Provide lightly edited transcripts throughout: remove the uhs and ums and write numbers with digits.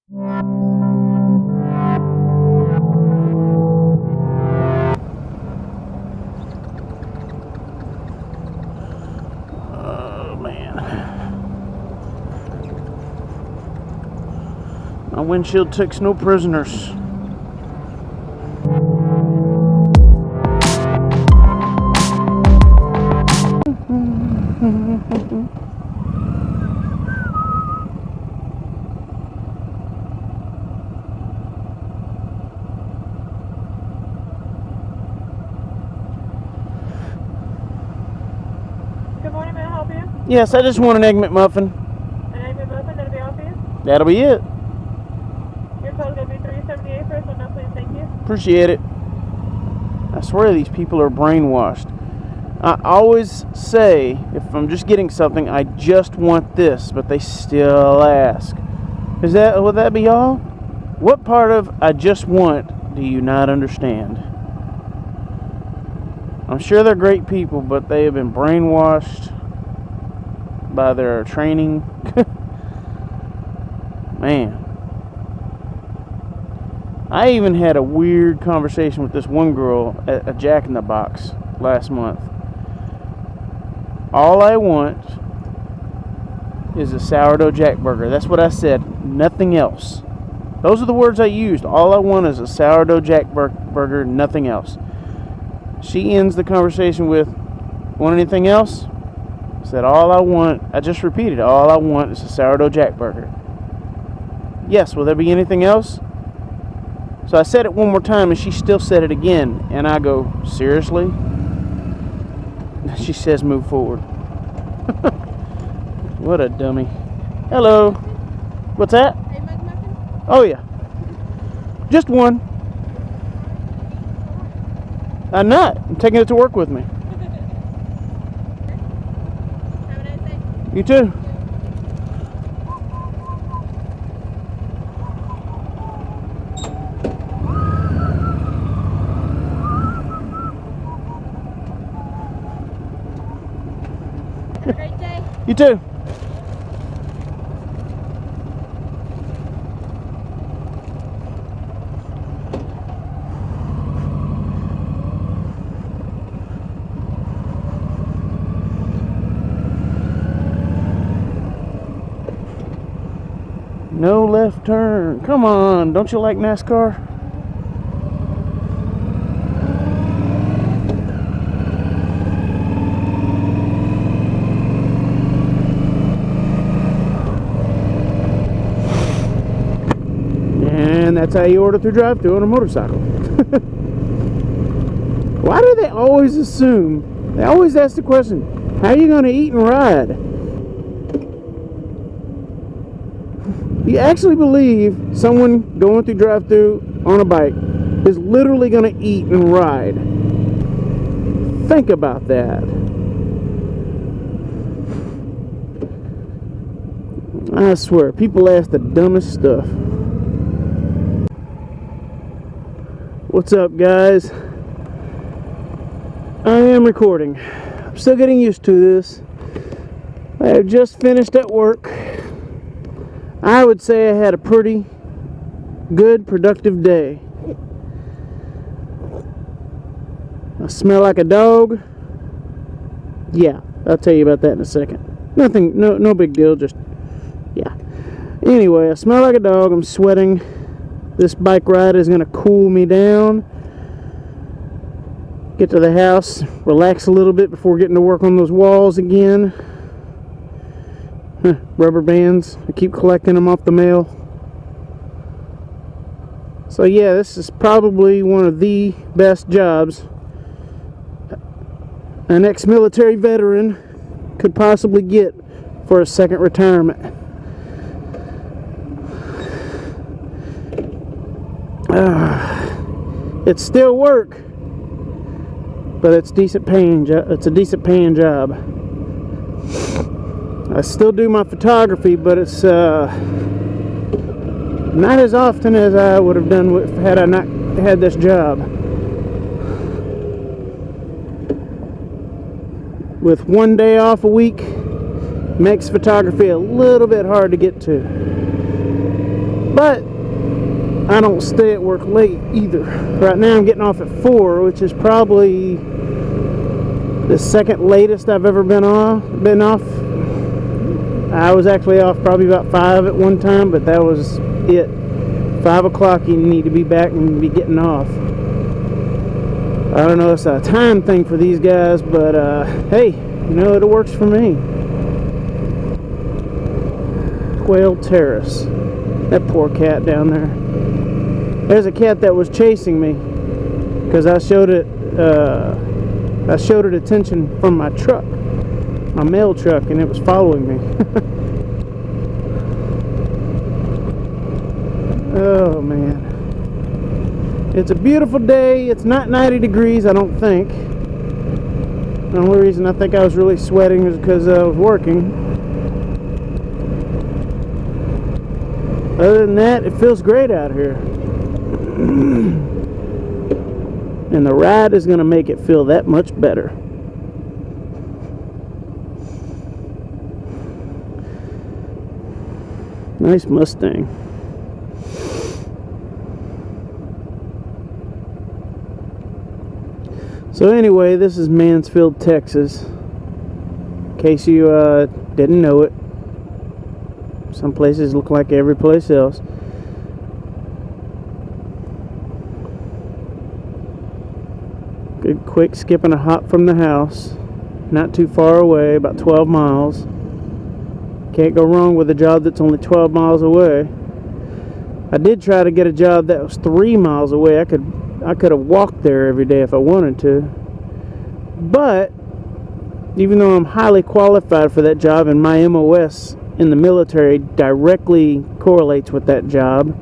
Oh man, my windshield takes no prisoners. Good morning, may I help you? Yes, I just want an Egg McMuffin. An Egg McMuffin, that'll be all for you? That'll be it. Your total gonna be $3.78 first one, now please, thank you. Appreciate it. I swear these people are brainwashed. I always say, if I'm just getting something, I just want this, but they still ask. Would that be all? What part of I just want do you not understand? I'm sure they're great people, but they have been brainwashed by their training. Man. I even had a weird conversation with this one girl at a Jack in the Box last month. All I want is a sourdough jack burger. That's what I said. Nothing else. Those are the words I used. All I want is a sourdough jack burger, nothing else. She ends the conversation with, want anything else? I said, all I want, I just repeated, all I want is a sourdough jack burger. Yes, will there be anything else? So I said it one more time and she still said it again. And I go, seriously? She says, move forward. What a dummy. Hello. What's that? Hey, McMuffin? Oh, yeah. Just one. I'm not. I'm taking it to work with me. Have a nice day. You too. Have a great day. You too. No left turn. Come on. Don't you like NASCAR? And that's how you order through drive-thru on a motorcycle. Why do they always assume? They always ask the question, how are you going to eat and ride? You actually believe someone going through drive-thru on a bike is literally going to eat and ride? Think about that. I swear, people ask the dumbest stuff. What's up, guys? I am recording. I'm still getting used to this. I have just finished at work. I would say I had a pretty good, productive day. I smell like a dog. Yeah, I'll tell you about that in a second. Nothing, no big deal, just, yeah. Anyway, I smell like a dog, I'm sweating. This bike ride is going to cool me down. Get to the house, relax a little bit before getting to work on those walls again. Rubber bands, I keep collecting them off the mail. So yeah, this is probably one of the best jobs an ex-military veteran could possibly get for a second retirement. It's still work, but it's decent paying. It's a decent paying job. I still do my photography, but it's not as often as I would have done had I not had this job. With one day off a week, makes photography a little bit hard to get to. But I don't stay at work late either. Right now I'm getting off at 4, which is probably the second latest I've ever been off. I was actually off probably about 5 at one time, but that was it. 5 o'clock you need to be back and be getting off. I don't know, it's a time thing for these guys, but hey, you know, it works for me. Quail Terrace. That poor cat down there. There's a cat that was chasing me because I showed it attention from my truck, my mail truck, and it was following me. Oh man, it's a beautiful day. It's not 90 degrees, I don't think. The only reason I think I was really sweating is because I was working. Other than that, it feels great out here. And the ride is going to make it feel that much better. Nice Mustang. So anyway, this is Mansfield, Texas. In case you didn't know it. Some places look like every place else. Good quick skip and a hop from the house. Not too far away, about 12 miles. Can't go wrong with a job that's only 12 miles away. I did try to get a job that was 3 miles away. I could have walked there every day if I wanted to. But even though I'm highly qualified for that job and my MOS in the military directly correlates with that job,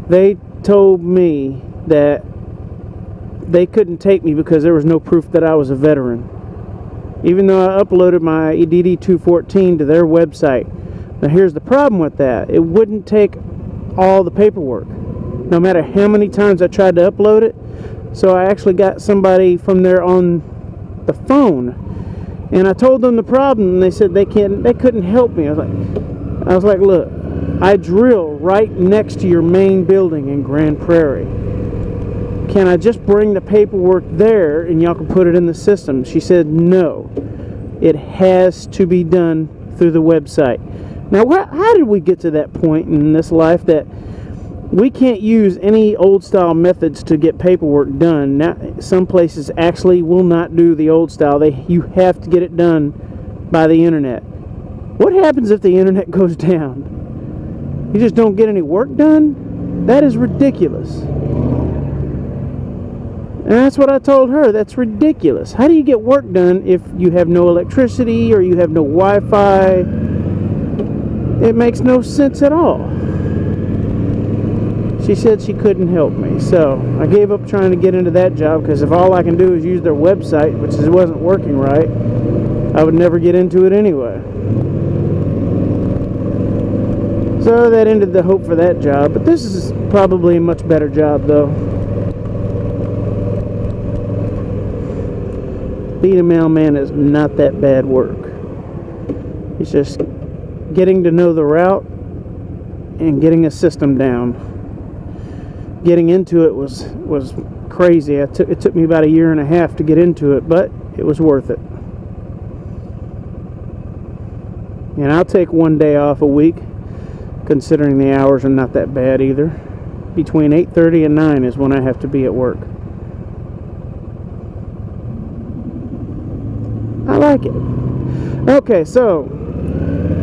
they told me that they couldn't take me because there was no proof that I was a veteran, even though I uploaded my EDD 214 to their website. Now here's the problem with that: it wouldn't take all the paperwork, no matter how many times I tried to upload it. So I actually got somebody from there on the phone, and I told them the problem, and they said they couldn't help me. I was like, look, I drill right next to your main building in Grand Prairie. Can I just bring the paperwork there and y'all can put it in the system? She said no, it has to be done through the website. Now how did we get to that point in this life that we can't use any old style methods to get paperwork done? Now, some places actually will not do the old style. You have to get it done by the internet. What happens if the internet goes down? You just don't get any work done? That is ridiculous. And that's what I told her. That's ridiculous. How do you get work done if you have no electricity or you have no Wi-Fi? It makes no sense at all. She said she couldn't help me, so I gave up trying to get into that job, because if all I can do is use their website, which wasn't working right, I would never get into it anyway. So that ended the hope for that job, but this is probably a much better job though. Being a mailman is not that bad work. It's just getting to know the route and getting a system down. Getting into it was crazy. It took me about 1.5 years to get into it, but it was worth it. And I'll take one day off a week, considering the hours are not that bad either. Between 8:30 and 9 is when I have to be at work. I like it. Okay, so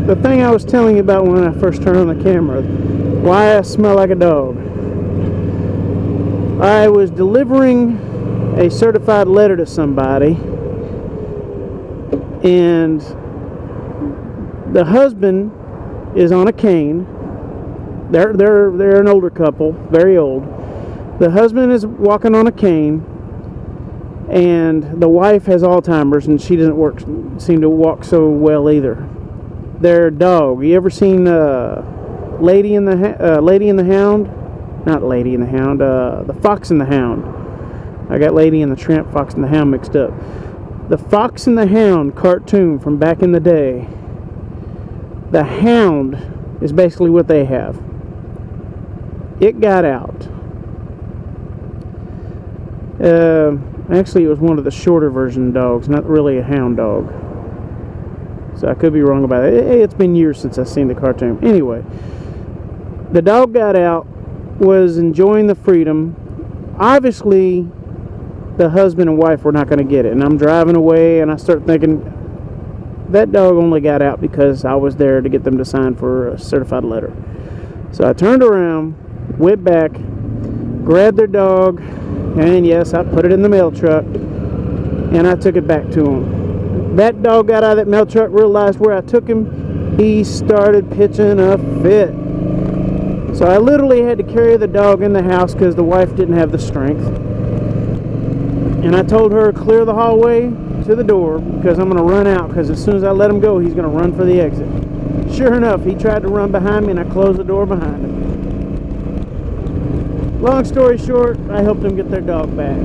the thing I was telling you about when I first turned on the camera, why I smell like a dog. I was delivering a certified letter to somebody, and the husband is on a cane. They're an older couple, very old. The husband is walking on a cane, and the wife has Alzheimer's, and she doesn't seem to walk so well either. Their dog. You ever seen Lady and the Hound? Not Lady and the Hound. The Fox and the Hound. I got Lady and the Tramp, Fox and the Hound mixed up. The Fox and the Hound cartoon from back in the day. The Hound is basically what they have. It got out. Actually, it was one of the shorter version dogs, not really a hound dog. So I could be wrong about it. It's been years since I've seen the cartoon. Anyway, the dog got out, was enjoying the freedom. Obviously, the husband and wife were not going to get it. And I'm driving away, and I start thinking, that dog only got out because I was there to get them to sign for a certified letter. So I turned around, went back, grabbed their dog, and yes, I put it in the mail truck, and I took it back to them. That dog got out of that mail truck, realized where I took him. He started pitching a fit. So I literally had to carry the dog in the house because the wife didn't have the strength. And I told her, clear the hallway to the door because I'm going to run out, because as soon as I let him go, he's going to run for the exit. Sure enough, he tried to run behind me, and I closed the door behind him. Long story short, I helped them get their dog back.